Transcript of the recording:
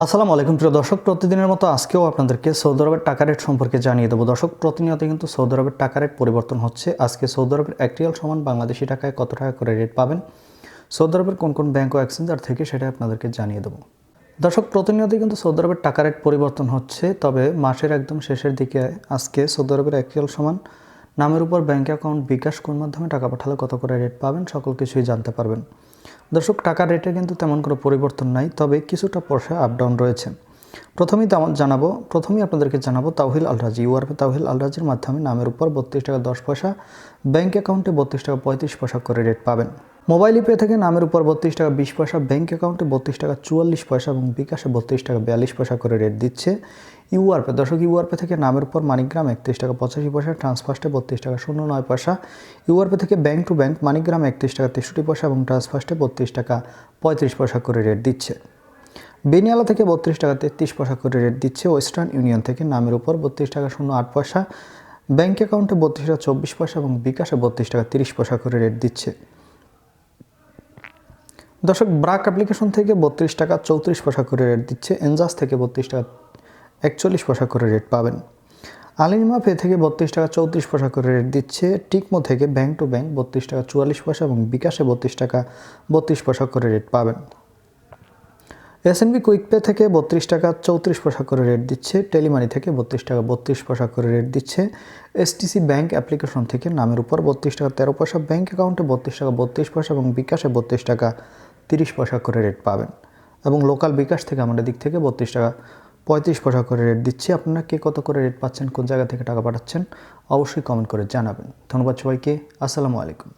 আসসালামু আলাইকুম প্রিয় দর্শক, প্রতিদিনের মতো আজকেও আপনাদেরকে সৌদি আরবের টাকা রেট সম্পর্কে জানিয়ে দেবো। দর্শক, প্রতিনিয়ত কিন্তু সৌদি আরবের টাকা রেট পরিবর্তন হচ্ছে। আজকে সৌদি আরবের 1 রিয়াল সমান বাংলাদেশি টাকায় কত টাকা করে রেট পাবেন, সৌদি আরবের কোন কোন ব্যাংক ও এক্সচেঞ্জার থেকে, সেটা আপনাদেরকে জানিয়ে দেবো। দর্শক, প্রতিনিয়তই কিন্তু সৌদি আরবের টাকা রেট পরিবর্তন হচ্ছে, তবে মাসের একদম শেষের দিকে আজকে সৌদি আরবের 1 রিয়াল সমান নামের উপর ব্যাংক অ্যাকাউন্ট বিকাশ কোন মাধ্যমে টাকা পাঠালে কত করে রেট পাবেন, সকল কিছুই জানতে পারবেন। দর্শক, টাকার রেটে কিন্তু তেমন কোনো পরিবর্তন নাই, তবে কিছুটা পয়সা আপ ডাউন রয়েছে। প্রথমেই আপনাদেরকে জানাবো তাওহিল আল রাজি। ইউআরপে তাওহিল আল রাজির মাধ্যমে নামের উপর 32 টাকা 10 পয়সা, ব্যাঙ্ক অ্যাকাউন্টে 32 টাকা 35 পয়সা করে রেট পাবেন। মোবাইল পে থেকে নামের উপর 32 টাকা 20 পয়সা, ব্যাঙ্ক অ্যাকাউন্টে 32 টাকা 44 পয়সা এবং বিকাশে 32 টাকা 42 পয়সা করে রেট দিচ্ছে ইউআরপে। দর্শক, ইউআরপে থেকে নামের উপর মানিগ্রাম 31 টাকা 85 পয়সা, ট্রান্সফার্স্টে 32 টাকা 09 পয়সা। ইউআরপে থেকে ব্যাঙ্ক টু ব্যাঙ্ক মানিগ্রাম 31 টাকা 63 পয়সা এবং ট্রান্সফার্স্টে 32 টাকা 35 পয়সা করে রেট দিচ্ছে। বেনিয়ালা থেকে 32 টাকা 33 পয়সা করে রেট দিচ্ছে। ওয়েস্টার্ন ইউনিয়ন থেকে নামের উপর 32 টাকা 08 পয়সা, ব্যাঙ্ক অ্যাকাউন্টে 32 টাকা 24 পয়সা এবং বিকাশে 32 টাকা 30 পয়সা করে রেট দিচ্ছে। দর্শক, ব্রাক অ্যাপ্লিকেশন থেকে 32 টাকা 34 পয়সা করে রেট দিচ্ছে। এনজাস থেকে 32 টাকা 41 পয়সা করে রেট পাবেন। আলিমা পে থেকে 32 টাকা 34 পয়সা করে রেট দিচ্ছে। টিকমো থেকে ব্যাঙ্ক টু ব্যাঙ্ক 32 টাকা 44 পয়সা এবং বিকাশে 32 টাকা 32 পয়সা করে রেট পাবেন। এসএনবি কুইক পে থেকে 32 টাকা 34 পয়সা করে রেট দিচ্ছে। টেলিমানি থেকে 32 টাকা 32 পয়সা করে রেট দিচ্ছে। এসটিসি ব্যাঙ্ক অ্যাপ্লিকেশন থেকে নামের উপর 32 টাকা 13 পয়সা, ব্যাঙ্ক অ্যাকাউন্টে 32 টাকা 32 পয়সা এবং বিকাশে 32 টাকা 30 পয়সা করে রেট পাবেন। এবং লোকাল বিকাশ থেকে আমাদের দিক থেকে 32 টাকা 35 পয়সা করে রেট দিচ্ছি। আপনারা কে কত করে রেট পাচ্ছেন, কোন জায়গা থেকে টাকা পাঠাচ্ছেন, অবশ্যই কমেন্ট করে জানাবেন। ধন্যবাদ সবাইকে। আসসালামু আলাইকুম।